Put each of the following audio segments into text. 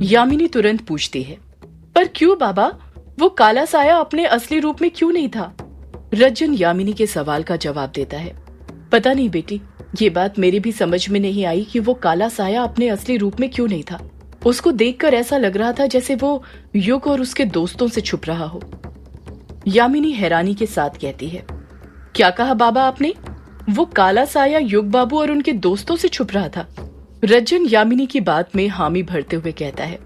यामिनी तुरंत पूछती है, पर क्यों बाबा? वो काला साया अपने असली रूप में क्यों नहीं था? रज्जन यामिनी के सवाल का जवाब देता है, पता नहीं बेटी, ये बात मेरी भी समझ में नहीं आई कि वो काला साया अपने असली रूप में क्यों नहीं था। उसको देखकर ऐसा लग रहा था जैसे वो युग और उसके दोस्तों से छुप रहा हो। यामिनी हैरानी के साथ कहती है, क्या कहा बाबा आपने? वो काला साया युग बाबू और उनके दोस्तों से छुप रहा था? रज्जन यामिनी की बात में हामी भरते हुए कहता है,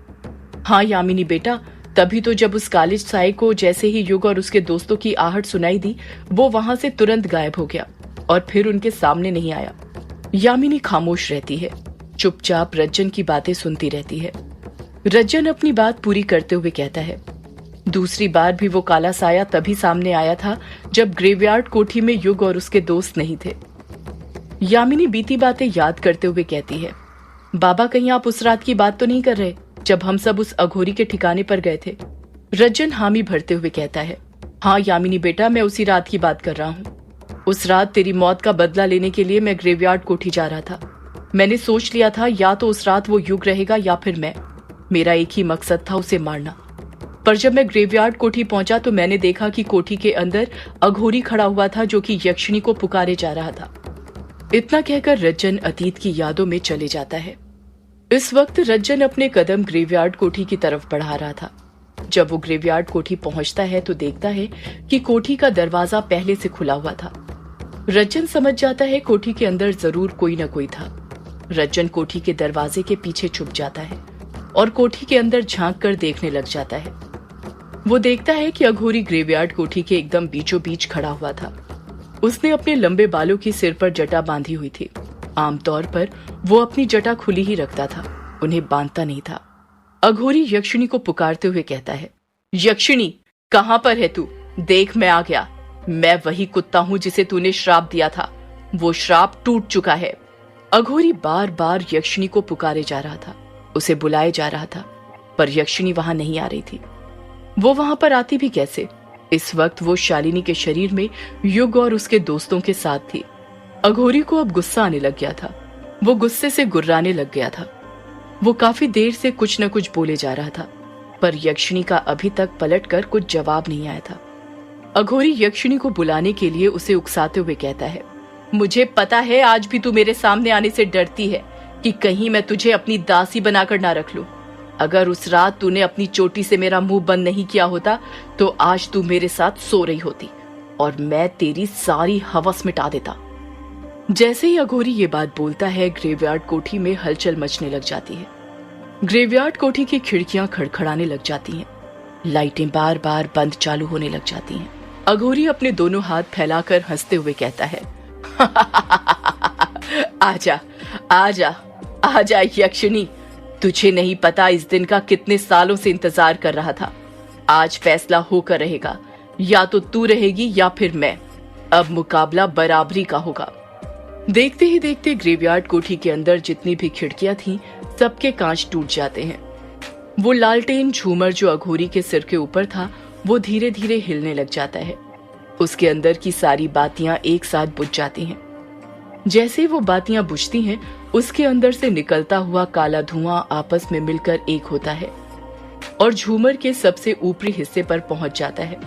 हाँ यामिनी बेटा, तभी तो जब उस काले साये को जैसे ही युग और उसके दोस्तों की आहट सुनाई दी, वो वहां से तुरंत गायब हो गया और फिर उनके सामने नहीं आया। यामिनी खामोश रहती है, चुपचाप रज्जन की बातें सुनती रहती है। रज्जन अपनी बात पूरी करते हुए कहता है, दूसरी बार भी वो काला साया तभी सामने आया था जब ग्रेवयार्ड कोठी में युग और उसके दोस्त नहीं थे। यामिनी बीती बातें याद करते हुए कहती है, बाबा कहीं आप उस रात की बात तो नहीं कर रहे जब हम सब उस अघोरी के ठिकाने पर गए थे? रज्जन हामी भरते हुए कहता है, हाँ यामिनी बेटा, मैं उसी रात की बात कर रहा हूँ। उस रात तेरी मौत का बदला लेने के लिए मैं ग्रेवयार्ड कोठी जा रहा था। मैंने सोच लिया था या तो उस रात वो युग रहेगा या फिर मैं। मेरा एक ही मकसद था, उसे मारना। पर जब मैं ग्रेवयार्ड कोठी पहुंचा तो मैंने देखा कि कोठी के अंदर अघोरी खड़ा हुआ था जो कि यक्षिणी को पुकारे जा रहा था। इतना कहकर रज्जन अतीत की यादों में चले जाता है। इस वक्त रज्जन अपने कदम ग्रेवयार्ड कोठी की तरफ बढ़ा रहा था। जब वो ग्रेवयार्ड कोठी पहुंचता है तो देखता है कि कोठी का दरवाजा पहले से खुला हुआ था। रज्जन समझ जाता है कोठी के अंदर जरूर कोई न कोई था। रज्जन कोठी के दरवाजे के पीछे छुप जाता है और कोठी के अंदर झांक कर देखने लग जाता है। वो देखता है कि अघोरी ग्रेवयार्ड कोठी के एकदम बीचों बीच खड़ा हुआ था। उसने अपने लंबे बालों की सिर पर जटा बांधी हुई थी। आमतौर पर वो अपनी जटा खुली ही रखता था, उन्हें बांधता नहीं था। अघोरी यक्षिणी को पुकारते हुए कहता है, यक्षिणी कहां पर है तू? देख मैं आ गया। मैं वही कुत्ता हूं जिसे तूने श्राप दिया था। वो श्राप टूट चुका है। अघोरी बार बार यक्षिणी को पुकारे जा रहा था, उसे बुलाए जा रहा था, पर यक्षिणी वहां नहीं आ रही थी। वो वहां पर आती भी कैसे? इस वक्त वो शालिनी के शरीर में युग और उसके दोस्तों के साथ थी। अघोरी को अब गुस्सा आने लग गया था। वो गुस्से से गुर्राने लग गया था। वो काफी देर से कुछ न कुछ बोले जा रहा था, पर यक्षिणी का अभी तक पलटकर कुछ जवाब नहीं आया था। अघोरी यक्षिणी को बुलाने के लिए उसे उकसाते हुए कहता है, मुझे पता है आज भी तू मेरे सामने आने से डरती है कि कहीं मैं तुझे अपनी दासी बनाकर ना रख लूं। अगर उस रात तूने अपनी चोटी से मेरा मुंह बंद नहीं किया होता तो आज तू मेरे साथ सो रही होती और मैं तेरी सारी हवस मिटा देता। जैसे ही अघोरी ये बात बोलता है, ग्रेवयार्ड कोठी में हलचल मचने लग जाती है। ग्रेवयार्ड कोठी की खिड़कियां खड़खड़ाने लग जाती हैं। लाइटें बार बार बंद चालू होने लग जाती हैं। अघोरी अपने दोनों हाथ फैलाकर हंसते हुए कहता है, आजा आजा आजा यक्षिणी, तुझे नहीं पता इस दिन का कितने सालों से इंतजार कर रहा था। आज फैसला होकर रहेगा, या तो तू रहेगी या फिर मैं। अब मुकाबला बराबरी का होगा। देखते ही देखते ग्रेवयार्ड कोठी के अंदर जितनी भी खिड़कियां थीं, सबके कांच टूट जाते हैं। वो लालटेन झूमर जो अघोरी के सिर के ऊपर था, वो धीरे धीरे हिलने लग जाता है। उसके अंदर की सारी बातियां एक साथ बुझ जाती हैं। जैसे ही वो बातियां बुझती हैं, उसके अंदर से निकलता हुआ काला धुआं आपस में मिलकर एक होता है और झूमर के सबसे ऊपरी हिस्से पर पहुंच जाता है।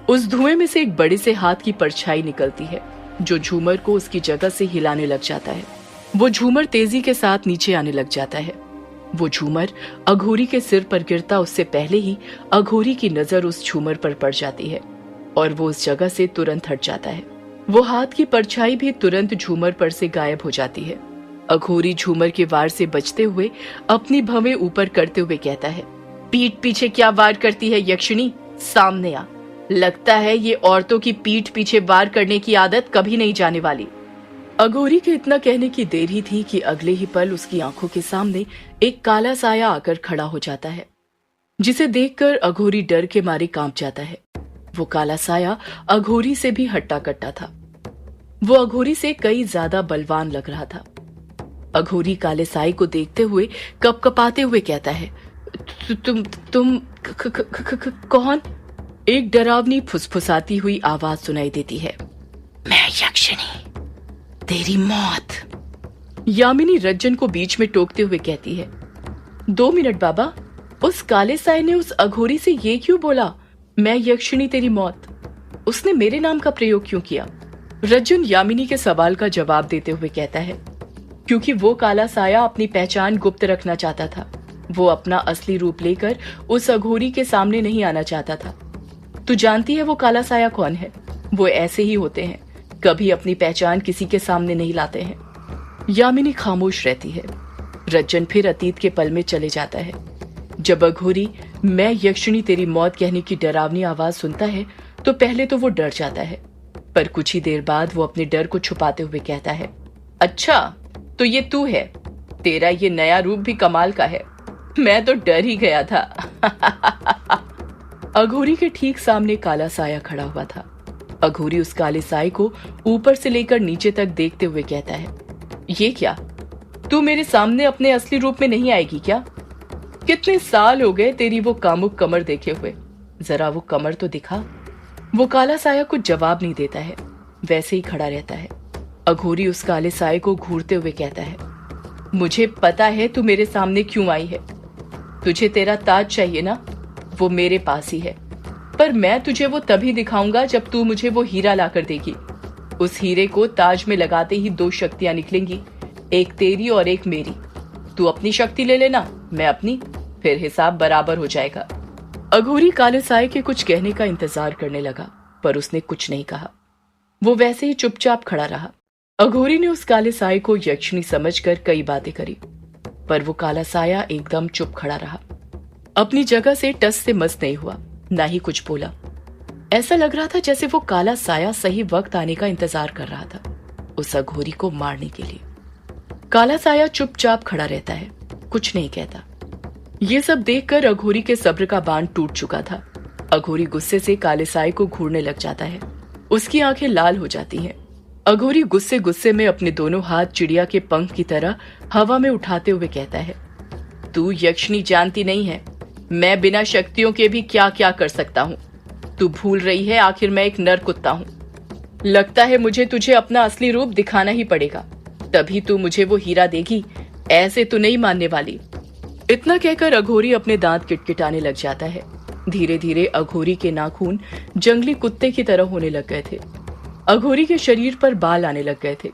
उस धुएं में से एक बड़े से हाथ की परछाई निकलती है जो झूमर को उसकी जगह से हिलाने लग जाता है। वो झूमर तेजी के साथ नीचे आने लग जाता है। वो झूमर अघोरी के सिर पर गिरता उससे पहले ही अघोरी की नजर उस झूमर पर पड़ जाती है और वो उस जगह से तुरंत हट जाता है। वो हाथ की परछाई भी तुरंत झूमर पर से गायब हो जाती है। अघोरी झूमर के वार से बचते हुए अपनी भवें ऊपर करते हुए कहता है, पीठ पीछे क्या वार करती है यक्षिणी? सामने आ। लगता है ये औरतों की पीठ पीछे वार करने की आदत कभी नहीं जाने वाली। अघोरी के इतना कहने की देर ही थी कि अगले ही पल उसकी आंखों के सामने एक काला साया आकर खड़ा हो जाता है, जिसे देखकर अघोरी डर के मारे कांप जाता है। वो काला साया अघोरी से भी हट्टा कट्टा था। वो अघोरी से कई ज्यादा बलवान लग रहा था। अघोरी काले साये को देखते हुए कपकपाते हुए कहता है, तुम कौन? एक डरावनी फुसफुसाती हुई आवाज सुनाई देती है, मैं यक्षिणी, तेरी मौत। यामिनी रज्जन को बीच में टोकते हुए कहती है, 2 मिनट बाबा, उस काले साए ने उस अघोरी से ये क्यों बोला, मैं यक्षिणी तेरी मौत? उसने मेरे नाम का प्रयोग क्यों किया? रज्जुन यामिनी के सवाल का जवाब देते हुए कहता है, क्योंकि वो काला साया अपनी पहचान गुप्त रखना चाहता था। वो अपना असली रूप लेकर उस अघोरी के सामने नहीं आना चाहता था। तू जानती है वो काला साया कौन है? वो ऐसे ही होते हैं, कभी अपनी पहचान किसी के सामने नहीं लाते हैं। यामिनी खामोश रहती है। रज्जन फिर अतीत के पल में चले जाता है। जब अघोरी मैं यक्षिणी तेरी मौत कहने की डरावनी आवाज सुनता है तो पहले तो वो डर जाता है, पर कुछ ही देर बाद वो अपने डर को छुपाते हुए कहता है, अच्छा तो ये तू है, तेरा ये नया रूप भी कमाल का है, मैं तो डर ही गया था। अघोरी के ठीक सामने काला साया खड़ा हुआ था। अघोरी उस काले साए को ऊपर से लेकर नीचे तक देखते हुए कहता है, ये क्या, तू मेरे सामने अपने असली रूप में नहीं आएगी क्या? कितने साल हो गए तेरी वो कामुक कमर देखे हुए, जरा वो कमर तो दिखा। वो काला साया कुछ जवाब नहीं देता है, वैसे ही खड़ा रहता है। अघोरी उस काले साए को घूरते हुए कहता है, मुझे पता है तू मेरे सामने क्यों आई है। तुझे तेरा ताज चाहिए ना, वो मेरे पास ही है, पर मैं तुझे वो तभी दिखाऊंगा जब तू मुझे वो हीरा लाकर देगी। उस हीरे को ताज में लगाते ही दो शक्तियां निकलेंगी, एक तेरी और एक मेरी। तू अपनी शक्ति ले लेना, मैं अपनी, फिर हिसाब बराबर हो जाएगा। अघोरी काले साए के कुछ कहने का इंतजार करने लगा, पर उसने कुछ नहीं कहा। वो वैसे ही चुपचाप खड़ा रहा। अघोरी ने उस काले साए को यक्षिणी समझकर कई बातें करी, पर वो काला साया एकदम चुप खड़ा रहा। अपनी जगह से टस से मस नहीं हुआ, ना ही कुछ बोला। ऐसा लग रहा था जैसे वो काला साया सही वक्त आने का इंतजार कर रहा था उस अघोरी को मारने के लिए। काला साया चुपचाप खड़ा रहता है, कुछ नहीं कहता। ये सब देखकर अघोरी के सब्र का बांध टूट चुका था। अघोरी गुस्से से काले साए को घूरने लग जाता है। उसकी आंखें लाल हो जाती हैं। अघोरी गुस्से गुस्से में अपने दोनों हाथ चिड़िया के पंख की तरह हवा में उठाते हुए कहता है, तू यक्षिणी जानती नहीं है, मैं बिना शक्तियों के भी क्या क्या कर सकता हूँ। तू भूल रही है आखिर मैं एक नर कुत्ता हूँ। लगता है मुझे तुझे अपना असली रूप दिखाना ही पड़ेगा, तभी तू मुझे वो हीरा देगी, ऐसे तो नहीं मानने वाली। इतना कहकर अघोरी अपने दांत किटकिटाने लग जाता है। धीरे धीरे अघोरी के नाखून जंगली कुत्ते की तरह होने लग गए थे। अघोरी के शरीर पर बाल आने लग गए थे।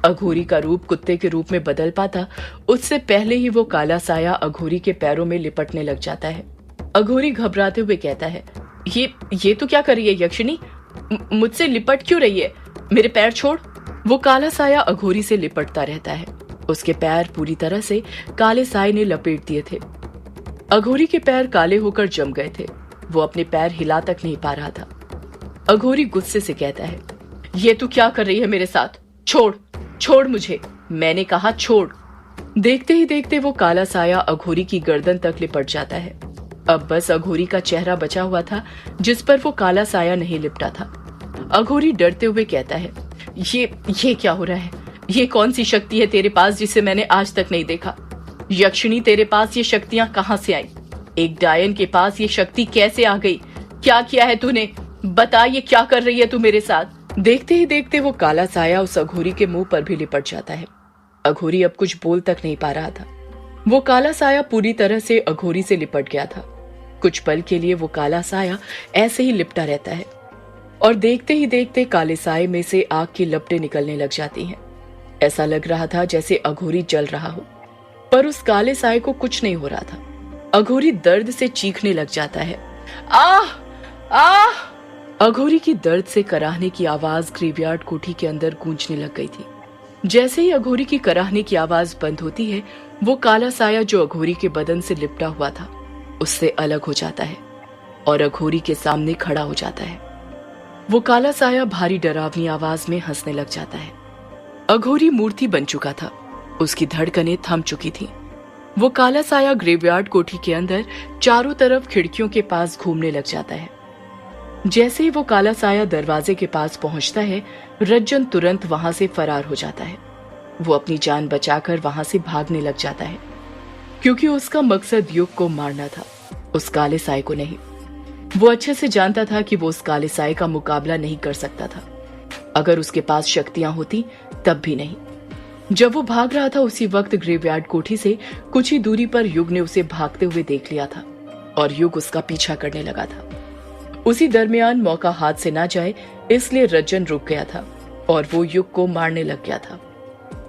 अघोरी का रूप कुत्ते के रूप में बदल पाता उससे पहले ही वो काला साया अघोरी के पैरों में लिपटने लग जाता है। अघोरी घबराते हुए कहता है, ये तो क्या कर रही है यक्षिणी? मुझसे लिपट क्यों रही है? मेरे पैर छोड़। वो काला साया अघोरी से लिपटता रहता है। उसके पैर पूरी तरह से काले साए ने लपेट दिए थे। अघोरी के पैर काले होकर जम गए थे। वो अपने पैर हिला तक नहीं पा रहा था। अघोरी गुस्से से कहता है, ये तू क्या कर रही है मेरे साथ? छोड़, छोड़ मुझे, मैंने कहा छोड़। देखते ही देखते वो काला साया अघोरी की गर्दन तक लिपट जाता है। अब बस अघोरी का चेहरा बचा हुआ था जिस पर वो काला साया नहीं लिपटा था। अघोरी डरते हुए कहता है, ये क्या हो रहा है? ये कौन सी शक्ति है तेरे पास जिसे मैंने आज तक नहीं देखा? यक्षिणी तेरे पास ये शक्तियां कहां से आई? एक डायन के पास ये शक्ति कैसे आ गई? क्या किया है तूने? बता, ये क्या कर रही है तू मेरे साथ? देखते ही देखते वो काला साया उस अघोरी के मुंह पर भी लिपट जाता है। अघोरी अब कुछ बोल तक नहीं पा रहा था। वो काला साया पूरी तरह से अघोरी से लिपट गया था। कुछ पल के लिए वो काला साया ऐसे ही लिपटा रहता है और देखते ही देखते काले साए में से आग की लपटें निकलने लग जाती हैं। ऐसा लग रहा था जैसे अघोरी जल रहा हो, पर उस काले साए को कुछ नहीं हो रहा था। अघोरी दर्द से चीखने लग जाता है, आह आह। अघोरी की दर्द से कराहने की आवाज ग्रेवयार्ड कोठी के अंदर गूंजने लग गई थी। जैसे ही अघोरी की कराहने की आवाज बंद होती है, वो काला साया जो अघोरी के बदन से लिपटा हुआ था उससे अलग हो जाता है और अघोरी के सामने खड़ा हो जाता है। वो काला साया भारी डरावनी आवाज में हंसने लग जाता है। अघोरी मूर्ति बन चुका था, उसकी धड़कनें थम चुकी थी। वो काला साया ग्रेवयार्ड कोठी के अंदर चारों तरफ खिड़कियों के पास घूमने लग जाता है। जैसे ही वो काला साया दरवाजे के पास पहुंचता है, रज्जन तुरंत वहां से फरार हो जाता है। वो अपनी जान बचाकर वहां से भागने लग जाता है, क्योंकि उसका मकसद युग को मारना था, उस काले साए को नहीं। वो अच्छे से जानता था कि वो उस काले साए का मुकाबला नहीं कर सकता था। अगर उसके पास शक्तियां होती तब भी नहीं। जब वो भाग रहा था उसी वक्त ग्रेवयार्ड कोठी से कुछ ही दूरी पर युग ने उसे भागते हुए देख लिया था। और युग उसका पीछा करने लगा था। उसी दरमियान मौका हाथ से ना जाए इसलिए रज्जन रुक गया था और वो युग को मारने लग गया था।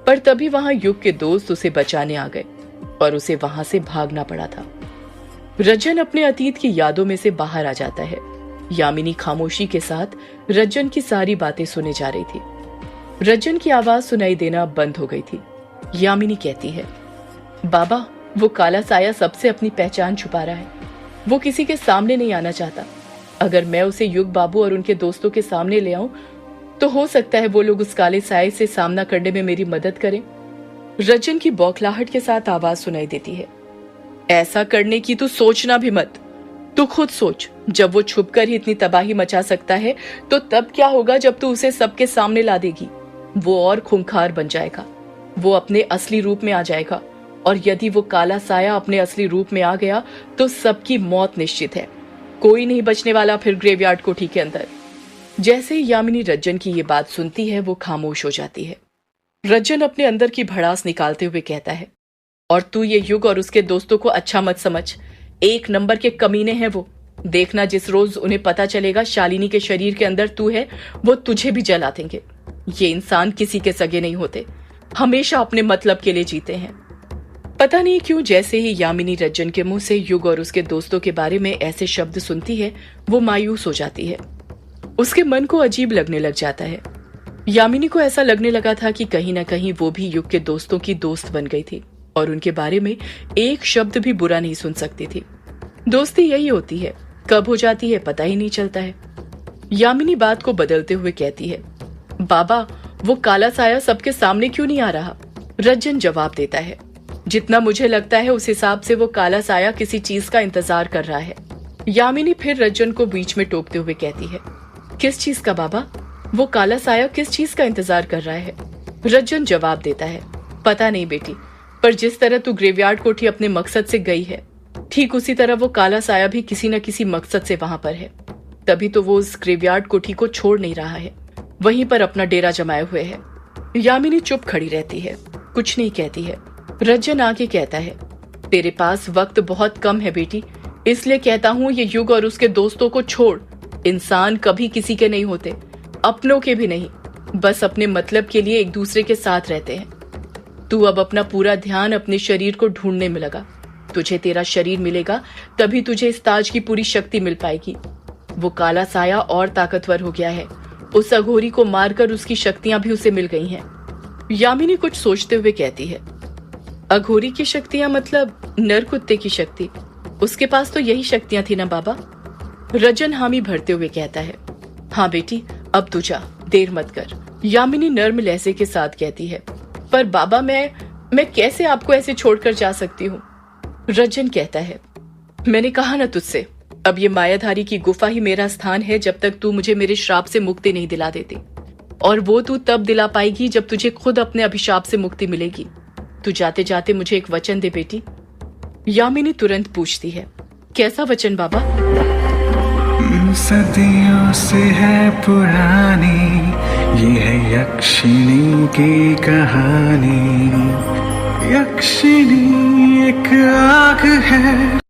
पर तभी वहां युग के दोस्त उसे बचाने आ गए और उसे वहां से भागना पड़ा था। रज्जन अपने अतीत की यादों में से बाहर आ जाता है। यामिनी खामोशी के साथ रज्जन की सारी बातें सुने जा रही थी। रज्जन की आवाज सुनाई देना बंद हो गई थी। यामिनी कहती है, बाबा, वो काला साया सबसे अपनी पहचान छुपा रहा है। वो किसी के सामने नहीं आना चाहता। अगर मैं उसे युग बाबू और उनके दोस्तों के सामने ले आऊं तो हो सकता है वो लोग उस काले साये से सामना करने में मेरी मदद करें। रज्जन की बौखलाहट के साथ आवाज सुनाई देती है, ऐसा करने की तू सोचना भी मत। तू खुद सोच, जब वो छुपकर ही इतनी तबाही मचा सकता है तो तब क्या होगा जब तू उसे सबके सामने ला देगी। वो और खूंखार बन जाएगा। वो अपने असली रूप में आ जाएगा और यदि वो काला साया अपने असली रूप में आ गया तो सबकी मौत निश्चित है। कोई नहीं बचने वाला फिर ग्रेवयार्ड कोठी के अंदर। जैसे ही यामिनी रज्जन की ये बात सुनती है वो खामोश हो जाती है। रज्जन अपने अंदर की भड़ास निकालते हुए कहता है, और तू ये युग और उसके दोस्तों को अच्छा मत समझ। एक नंबर के कमीने हैं वो। देखना, जिस रोज उन्हें पता चलेगा शालिनी के शरीर के अंदर तू है, वो तुझे भी जला देंगे। ये इंसान किसी के सगे नहीं होते, हमेशा अपने मतलब के लिए जीते हैं। पता नहीं क्यों जैसे ही यामिनी रज्जन के मुंह से युग और उसके दोस्तों के बारे में ऐसे शब्द सुनती है वो मायूस हो जाती है। उसके मन को अजीब लगने लग जाता है। यामिनी को ऐसा लगने लगा था कि कहीं ना कहीं वो भी युग के दोस्तों की दोस्त बन गई थी और उनके बारे में एक शब्द भी बुरा नहीं सुन सकती थी। दोस्ती यही होती है, कब हो जाती है पता ही नहीं चलता है। यामिनी बात को बदलते हुए कहती है, बाबा, वो काला साया सबके सामने क्यों नहीं आ रहा? रज्जन जवाब देता है, जितना मुझे लगता है उस हिसाब से वो काला साया किसी चीज का इंतजार कर रहा है। यामिनी फिर रज्जन को बीच में टोकते हुए कहती है, किस चीज का बाबा? वो काला साया किस चीज का इंतजार कर रहा है? रज्जन जवाब देता है, पता नहीं बेटी, पर जिस तरह तू ग्रेवयार्ड कोठी अपने मकसद से गई है, ठीक उसी तरह वो काला साया भी किसी न किसी मकसद से वहां पर है। तभी तो वो उस ग्रेवयार्ड कोठी को छोड़ नहीं रहा है, वहीं पर अपना डेरा जमाए हुए है। यामिनी चुप खड़ी रहती है, कुछ नहीं कहती है। रज्जन आके कहता है, तेरे पास वक्त बहुत कम है बेटी, इसलिए कहता हूँ ये युग और उसके दोस्तों को छोड़। इंसान कभी किसी के नहीं होते, अपनों के भी नहीं, बस अपने मतलब के लिए एक दूसरे के साथ रहते हैं। तू अब अपना पूरा ध्यान अपने शरीर को ढूंढने में लगा। तुझे तेरा शरीर मिलेगा तभी तुझे इस ताज की पूरी शक्ति मिल पाएगी। वो काला साया और ताकतवर हो गया है। उस अघोरी को मारकर उसकी शक्तियां भी उसे मिल गई हैं। यामिनी कुछ सोचते हुए कहती है, अघोरी की शक्तियां मतलब नर कुत्ते की शक्ति? उसके पास तो यही शक्तियां थी ना बाबा? रज्जन हामी भरते हुए कहता है, हाँ बेटी, अब तू जा, देर मत कर। यामिनी नर्म लहजे के साथ कहती है, पर बाबा, मैं कैसे आपको ऐसे छोड़कर जा सकती हूँ? रज्जन कहता है, मैंने कहा ना तुझसे, अब ये मायाधारी की गुफा ही मेरा स्थान है जब तक तू मुझे मेरे श्राप से मुक्ति नहीं दिला देती। और वो तू तब दिला पाएगी जब तुझे खुद अपने अभिशाप से मुक्ति मिलेगी। तू जाते जाते मुझे एक वचन दे बेटी। यामिनी तुरंत पूछती है, कैसा वचन बाबा? सदियों से है पुरानी ये है यक्षिणी की कहानी। यक्षिणी एक आग है